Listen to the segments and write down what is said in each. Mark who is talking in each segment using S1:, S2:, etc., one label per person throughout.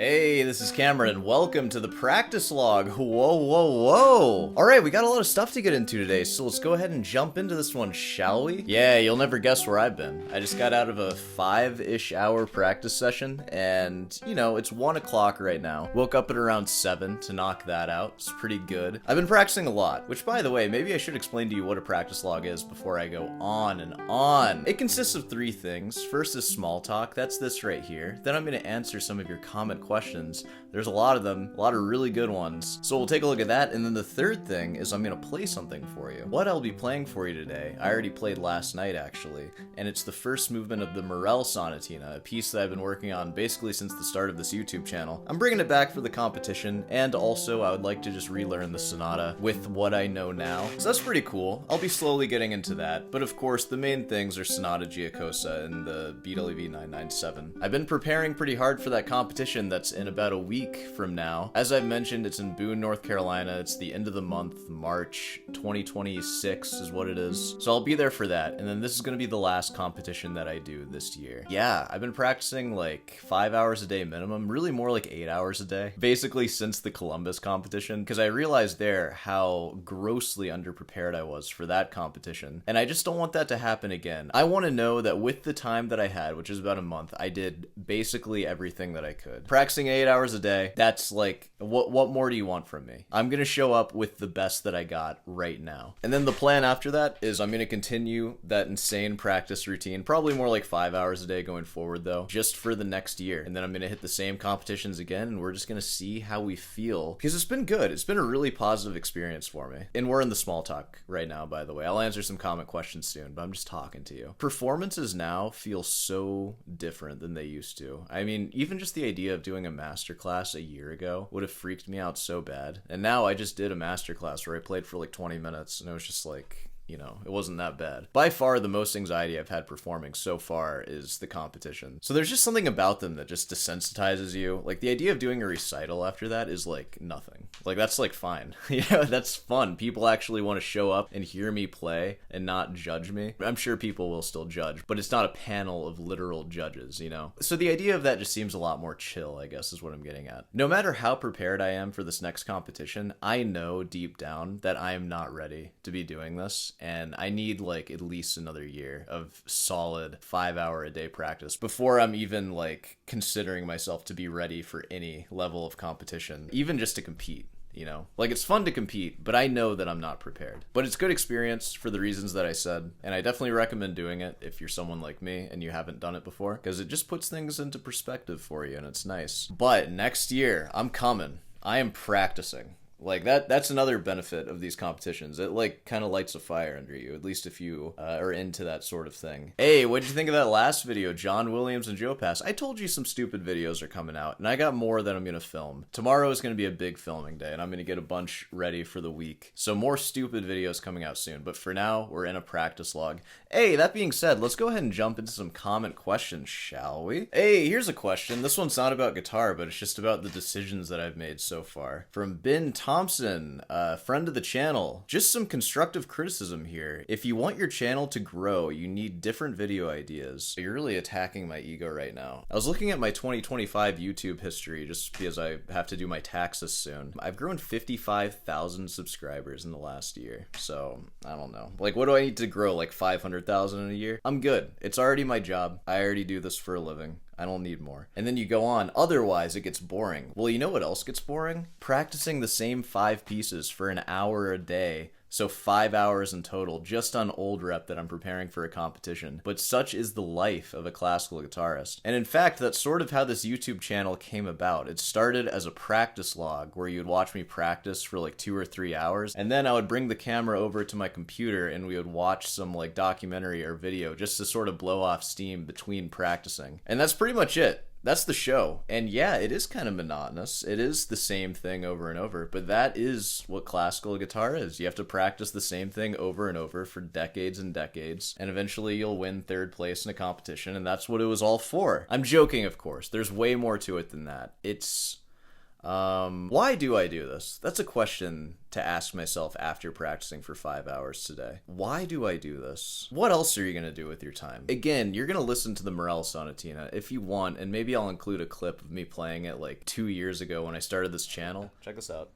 S1: Hey, this is Cameron, and welcome to the practice log. Whoa, whoa, whoa. Alright, we got a lot of stuff to get into today, so let's go ahead and jump into this one, shall we? Yeah, you'll never guess where I've been. I just got out of a 5-ish hour practice session, and, you know, it's 1 o'clock right now. Woke up at around 7 to knock that out. It's pretty good. I've been practicing a lot, which, by the way, maybe I should explain to you what a practice log is before I go on and on. It consists of 3 things. First is small talk. That's this right here. Then I'm going to answer some of your comment questions. There's a lot of them, a lot of really good ones. So we'll take a look at that, and then the third thing is I'm going to play something for you. What I'll be playing for you today, I already played last night actually, and it's the first movement of the Morel Sonatina, a piece that I've been working on basically since the start of this YouTube channel. I'm bringing it back for the competition, and also I would like to just relearn the sonata with what I know now. So that's pretty cool. I'll be slowly getting into that, but of course the main things are Sonata Giacosa and the BWV 997. I've been preparing pretty hard for that competition that's in about a week from now. As I've mentioned, it's in Boone, North Carolina. It's the end of the month, March 2026 is what it is. So I'll be there for that, and then this is going to be the last competition that I do this year. Yeah, I've been practicing like 5 hours a day minimum, really more like 8 hours a day, basically since the Columbus competition, because I realized there how grossly underprepared I was for that competition, and I just don't want that to happen again. I want to know that with the time that I had, which is about a month, I did basically everything that I could. Practicing 8 hours a day, that's like, what more do you want from me? I'm gonna show up with the best that I got right now. And then the plan after that is I'm gonna continue that insane practice routine, probably more like 5 hours a day going forward though, just for the next year. And then I'm gonna hit the same competitions again, and we're just gonna see how we feel, because it's been good. It's been a really positive experience for me. And we're in the small talk right now, by the way. I'll answer some comment questions soon, but I'm just talking to you. Performances now feel so different than they used to. I mean, even just the idea of doing a masterclass a year ago would have freaked me out so bad. And now I just did a masterclass where I played for like 20 minutes, and it was just like, you know, it wasn't that bad. By far, the most anxiety I've had performing so far is the competition. So there's just something about them that just desensitizes you. Like, the idea of doing a recital after that is like nothing. Like, that's like fine. Yeah, that's fun. People actually want to show up and hear me play and not judge me. I'm sure people will still judge, but it's not a panel of literal judges, you know? So the idea of that just seems a lot more chill, I guess, is what I'm getting at. No matter how prepared I am for this next competition, I know deep down that I am not ready to be doing this. And I need like at least another year of solid 5 hour a day practice before I'm even like considering myself to be ready for any level of competition, even just to compete. You know, like, it's fun to compete, but I know that I'm not prepared. But it's good experience for the reasons that I said, and I definitely recommend doing it if you're someone like me and you haven't done it before, because it just puts things into perspective for you, and it's nice. But next year, I'm coming. I am practicing. Like, that's another benefit of these competitions. It, like, kind of lights a fire under you, at least if you are into that sort of thing. Hey, what'd you think of that last video, John Williams and Joe Pass? I told you some stupid videos are coming out, and I got more that I'm going to film. Tomorrow is going to be a big filming day, and I'm going to get a bunch ready for the week. So more stupid videos coming out soon, but for now, we're in a practice log. Hey, that being said, let's go ahead and jump into some comment questions, shall we? Hey, here's a question. This one's not about guitar, but it's just about the decisions that I've made so far. From Ben Thompson, friend of the channel. Just some constructive criticism here. If you want your channel to grow, you need different video ideas. You're really attacking my ego right now. I was looking at my 2025 YouTube history just because I have to do my taxes soon. I've grown 55,000 subscribers in the last year. So, I don't know. Like, what do I need to grow? Like 500,000 in a year? I'm good. It's already my job. I already do this for a living. I don't need more. And then you go on, otherwise it gets boring. Well, you know what else gets boring? Practicing the same 5 pieces for an hour a day. So 5 hours in total, just on old rep that I'm preparing for a competition. But such is the life of a classical guitarist. And in fact, that's sort of how this YouTube channel came about. It started as a practice log where you'd watch me practice for like 2 or 3 hours. And then I would bring the camera over to my computer and we would watch some like documentary or video just to sort of blow off steam between practicing. And that's pretty much it. That's the show. And yeah, it is kind of monotonous. It is the same thing over and over, but that is what classical guitar is. You have to practice the same thing over and over for decades and decades, and eventually you'll win 3rd place in a competition, and that's what it was all for. I'm joking, of course. There's way more to it than that. It's Why do I do this? That's a question to ask myself after practicing for 5 hours today. Why do I do this? What else are you gonna do with your time? Again, you're gonna listen to the Morel Sonatina if you want, and maybe I'll include a clip of me playing it like 2 years ago when I started this channel. Check this out.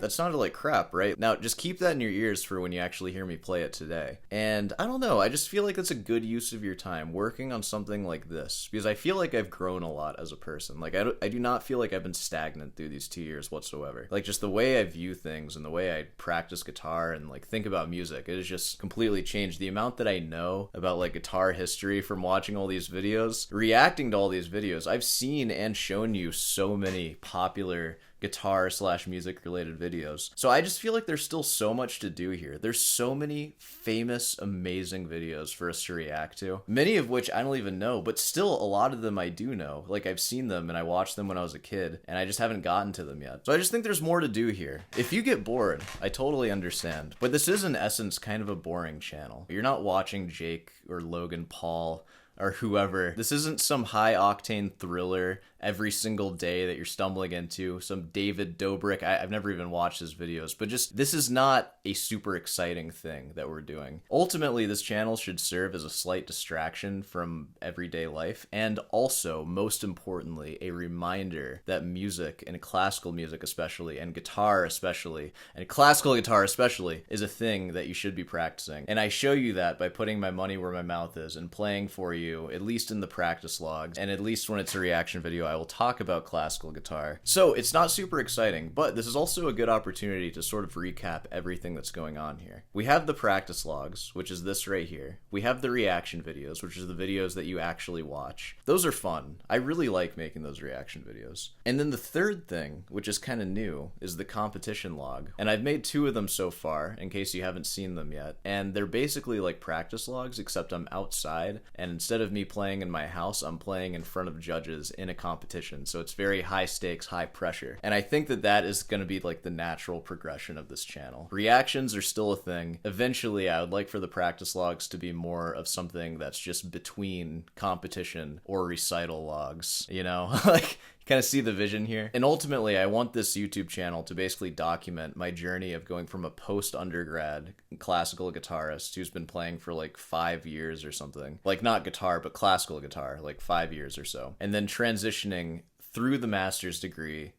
S1: That sounded like crap, right? Now, just keep that in your ears for when you actually hear me play it today. And I don't know, I just feel like that's a good use of your time, working on something like this, because I feel like I've grown a lot as a person. Like, I do not feel like I've been stagnant through these 2 years whatsoever. Like, just the way I view things and the way I practice guitar and, like, think about music, it has just completely changed. The amount that I know about, like, guitar history from watching all these videos, reacting to all these videos, I've seen and shown you so many popular guitar / music related videos. So I just feel like there's still so much to do here. There's so many famous, amazing videos for us to react to. Many of which I don't even know, but still a lot of them I do know. Like, I've seen them and I watched them when I was a kid and I just haven't gotten to them yet. So I just think there's more to do here. If you get bored, I totally understand. But this is in essence kind of a boring channel. You're not watching Jake or Logan Paul or whoever. This isn't some high octane thriller every single day that you're stumbling into, some David Dobrik. I've never even watched his videos, but just, this is not a super exciting thing that we're doing. Ultimately, this channel should serve as a slight distraction from everyday life, and also, most importantly, a reminder that music, and classical music especially, and guitar especially, and classical guitar especially, is a thing that you should be practicing. And I show you that by putting my money where my mouth is and playing for you, at least in the practice logs, and at least when it's a reaction video, I will talk about classical guitar. So it's not super exciting, but this is also a good opportunity to sort of recap everything that's going on here. We have the practice logs, which is this right here. We have the reaction videos, which is the videos that you actually watch. Those are fun. I really like making those reaction videos. And then the third thing, which is kind of new, is the competition log. And I've made 2 of them so far, in case you haven't seen them yet. And they're basically like practice logs, except I'm outside, and instead of me playing in my house, I'm playing in front of judges in a competition. So it's very high stakes, high pressure. And I think that that is going to be like the natural progression of this channel. Reactions are still a thing. Eventually, I would like for the practice logs to be more of something that's just between competition or recital logs, you know? Like, kind of see the vision here. And ultimately, I want this YouTube channel to basically document my journey of going from a post-undergrad classical guitarist who's been playing for like 5 years or something. Like, not guitar, but classical guitar, like 5 years or so. And then transitioning through the master's degree,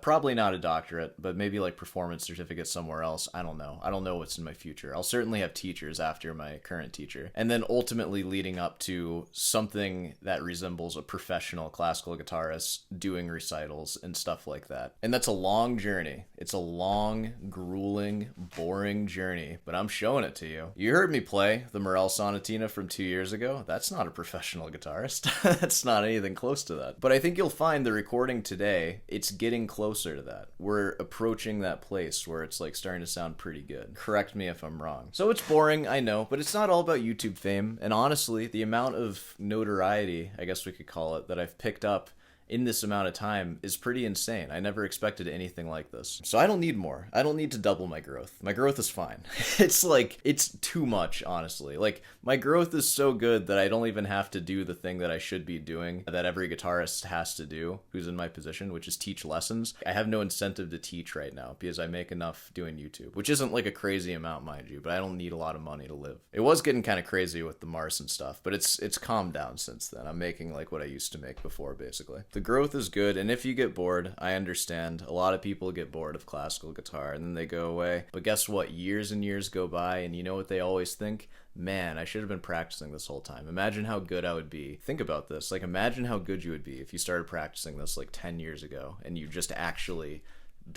S1: probably not a doctorate, but maybe like performance certificate somewhere else. I don't know. I don't know what's in my future. I'll certainly have teachers after my current teacher. And then ultimately leading up to something that resembles a professional classical guitarist doing recitals and stuff like that. And that's a long journey. It's a long, grueling, boring journey, but I'm showing it to you. You heard me play the Morel Sonatina from 2 years ago. That's not a professional guitarist. That's not anything close to that. But I think you'll find the recording today, it's getting closer to that. We're approaching that place where it's like starting to sound pretty good. Correct me if I'm wrong. So it's boring, I know, but it's not all about YouTube fame. And honestly, the amount of notoriety, I guess we could call it, that I've picked up in this amount of time is pretty insane. I never expected anything like this. So I don't need more. I don't need to double my growth. My growth is fine. It's like, it's too much, honestly. Like, my growth is so good that I don't even have to do the thing that I should be doing, that every guitarist has to do who's in my position, which is teach lessons. I have no incentive to teach right now because I make enough doing YouTube, which isn't like a crazy amount, mind you, but I don't need a lot of money to live. It was getting kind of crazy with the Mars and stuff, but it's calmed down since then. I'm making like what I used to make before, basically. The growth is good, and if you get bored, I understand. A lot of people get bored of classical guitar and then they go away. But guess what? Years and years go by, and you know what they always think? Man, I should have been practicing this whole time. Imagine how good I would be. Think about this. Like, imagine how good you would be if you started practicing this like 10 years ago and you just actually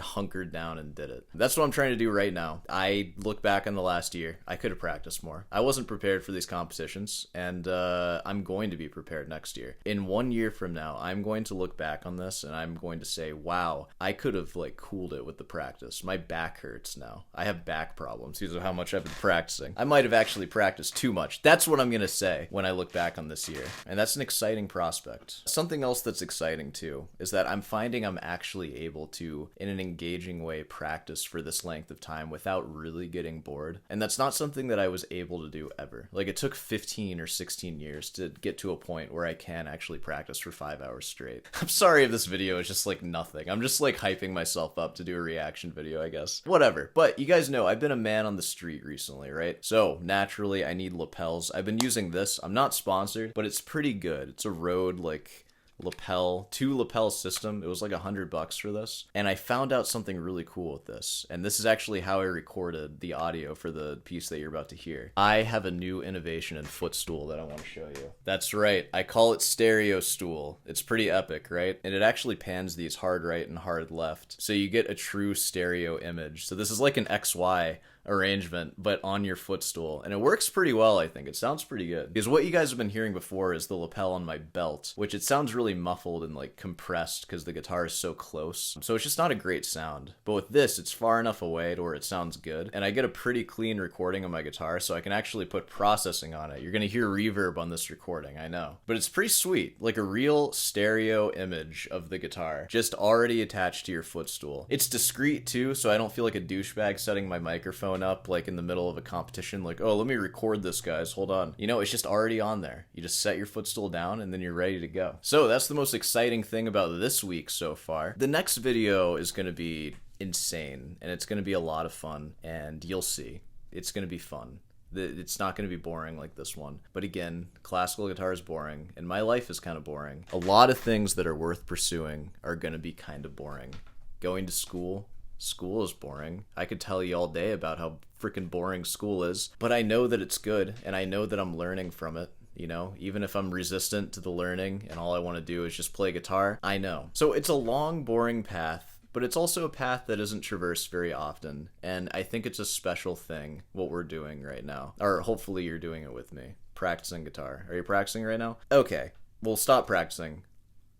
S1: hunkered down and did it. That's what I'm trying to do right now. I look back on the last year. I could have practiced more. I wasn't prepared for these competitions, and I'm going to be prepared next year. In 1 year from now, I'm going to look back on this and I'm going to say, wow, I could have like cooled it with the practice. My back hurts now. I have back problems because of how much I've been practicing. I might have actually practiced too much. That's what I'm going to say when I look back on this year. And that's an exciting prospect. Something else that's exciting too is that I'm finding I'm actually able to, in an engaging way, practice for this length of time without really getting bored. And that's not something that I was able to do ever. Like, it took 15 or 16 years to get to a point where I can actually practice for 5 hours straight. I'm sorry if this video is just like nothing. I'm just like hyping myself up to do a reaction video, I guess. Whatever. But you guys know I've been a man on the street recently, right? So naturally I need lapels. I've been using this. I'm not sponsored, but it's pretty good. It's a Rode like lapel, 2 lapel system. It was like $100 for this, and I found out something really cool with this, and this is actually how I recorded the audio for the piece that you're about to hear. I have a new innovation in footstool that I want to show you. That's right, I call it stereo stool. It's pretty epic, right? And it actually pans these hard right and hard left, so you get a true stereo image. So this is like an XY arrangement, but on your footstool, and it works pretty well. I think it sounds pretty good, because what you guys have been hearing before is the lapel on my belt, which it sounds really muffled and like compressed because the guitar is so close, so it's just not a great sound. But with this, it's far enough away to where it sounds good, and I get a pretty clean recording of my guitar, so I can actually put processing on it. You're gonna hear reverb on this recording, I know, but it's pretty sweet, like a real stereo image of the guitar just already attached to your footstool. It's discreet too, so I don't feel like a douchebag setting my microphone up like in the middle of a competition, like, oh, let me record this, guys, hold on. You know, it's just already on there. You just set your footstool down and then you're ready to go. So that's the most exciting thing about this week so far. The next video is going to be insane, and it's going to be a lot of fun, and you'll see. It's going to be fun. It's not going to be boring like this one. But again, classical guitar is boring, and my life is kind of boring. A lot of things that are worth pursuing are going to be kind of boring. Going to school is boring. I could tell you all day about how freaking boring school is, but I know that it's good, and I know that I'm learning from it. You know, even if I'm resistant to the learning and all I want to do is just play guitar, I know. So it's a long, boring path, but it's also a path that isn't traversed very often, and I think it's a special thing, what we're doing right now. Or hopefully you're doing it with me. Practicing guitar. Are you practicing right now? Okay, well, stop practicing.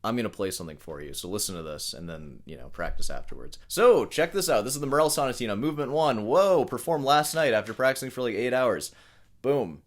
S1: I'm going to play something for you, so listen to this, and then, you know, practice afterwards. So, check this out. This is the Morel Sonatina, Movement 1. Whoa, performed last night after practicing for like 8 hours. Boom.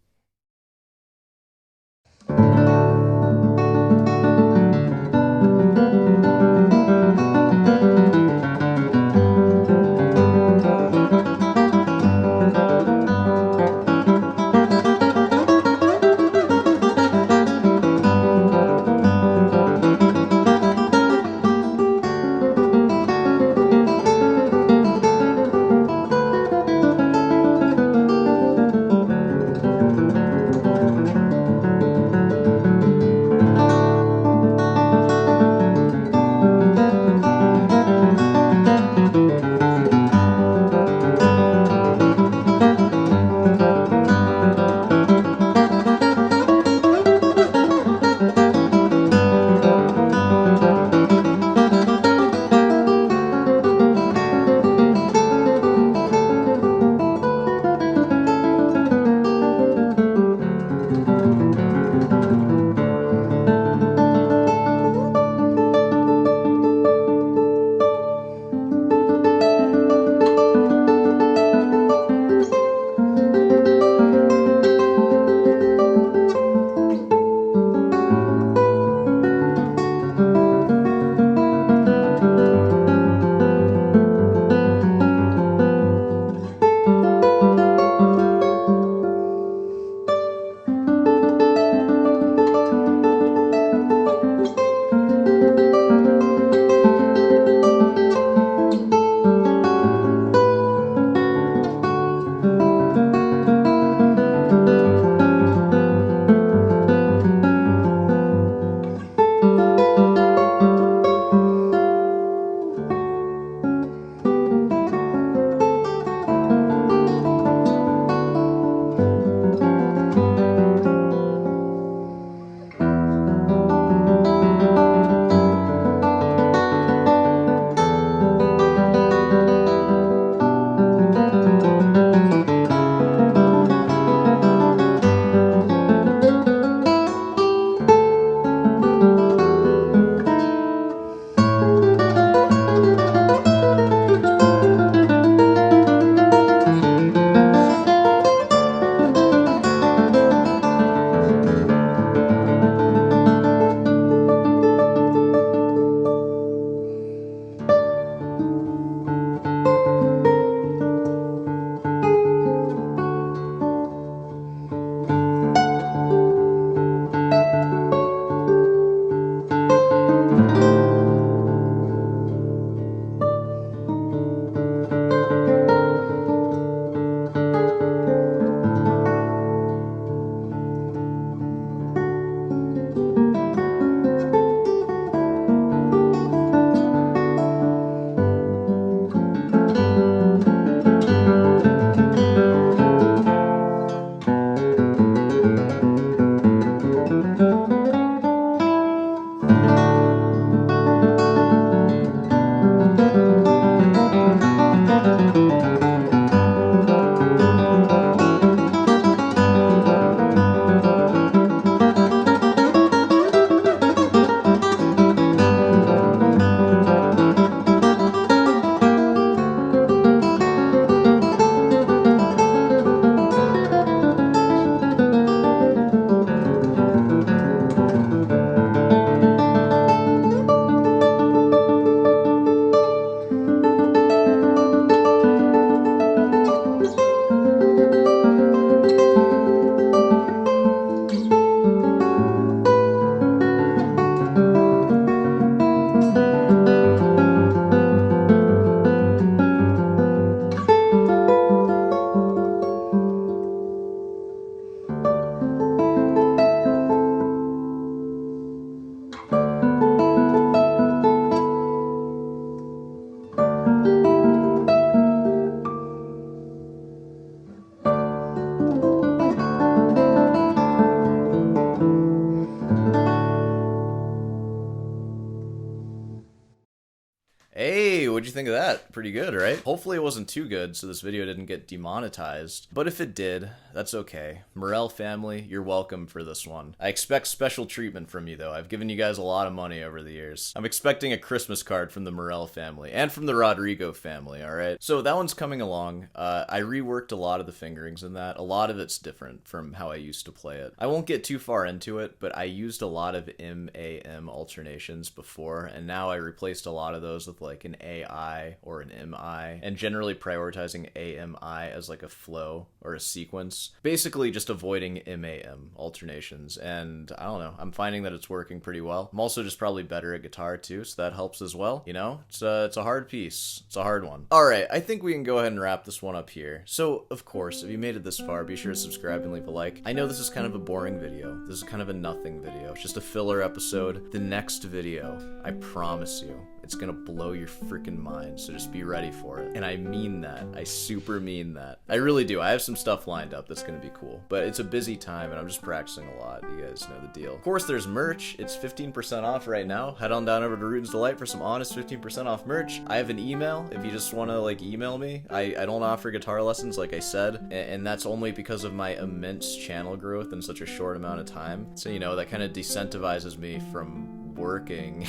S1: think of that? Pretty good, right? Hopefully it wasn't too good, so this video didn't get demonetized. But if it did, that's okay. Morel family, you're welcome for this one. I expect special treatment from you, though. I've given you guys a lot of money over the years. I'm expecting a Christmas card from the Morel family, and from the Rodrigo family, alright? So that one's coming along. I reworked a lot of the fingerings in that. A lot of it's different from how I used to play it. I won't get too far into it, but I used a lot of M-A-M alternations before, and now I replaced a lot of those with like an A-I or an M-I, and generally prioritizing A-M-I as like a flow or a sequence. Basically just avoiding M-A-M alternations, and I don't know, I'm finding that it's working pretty well. I'm also just probably better at guitar too, so that helps as well. You know, it's a hard piece. It's a hard one. Alright, I think we can go ahead and wrap this one up here. So, of course, if you made it this far, be sure to subscribe and leave a like. I know this is kind of a boring video. This is kind of a nothing video. It's just a filler episode. The next video, I promise you, it's gonna blow your freaking mind, so just be ready for it. And I mean that. I super mean that. I really do. I have some stuff lined up that's gonna be cool. But it's a busy time, and I'm just practicing a lot. You guys know the deal. Of course, there's merch. It's 15% off right now. Head on down over to Ruden's Delight for some honest 15% off merch. I have an email if you just want to, like, email me. I don't offer guitar lessons, like I said, and that's only because of my immense channel growth in such a short amount of time. So, you know, that kind of decentivizes me from working,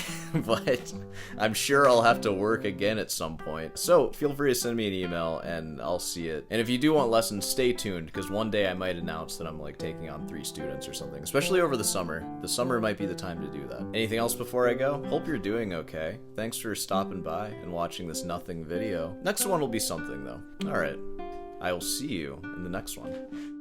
S1: but I'm sure I'll have to work again at some point. So feel free to send me an email and I'll see it. And if you do want lessons, stay tuned, because one day I might announce that I'm like taking on 3 students or something, especially over the summer. The summer might be the time to do that. Anything else before I go? Hope you're doing okay. Thanks for stopping by and watching this nothing video. Next one will be something though. Alright, I will see you in the next one.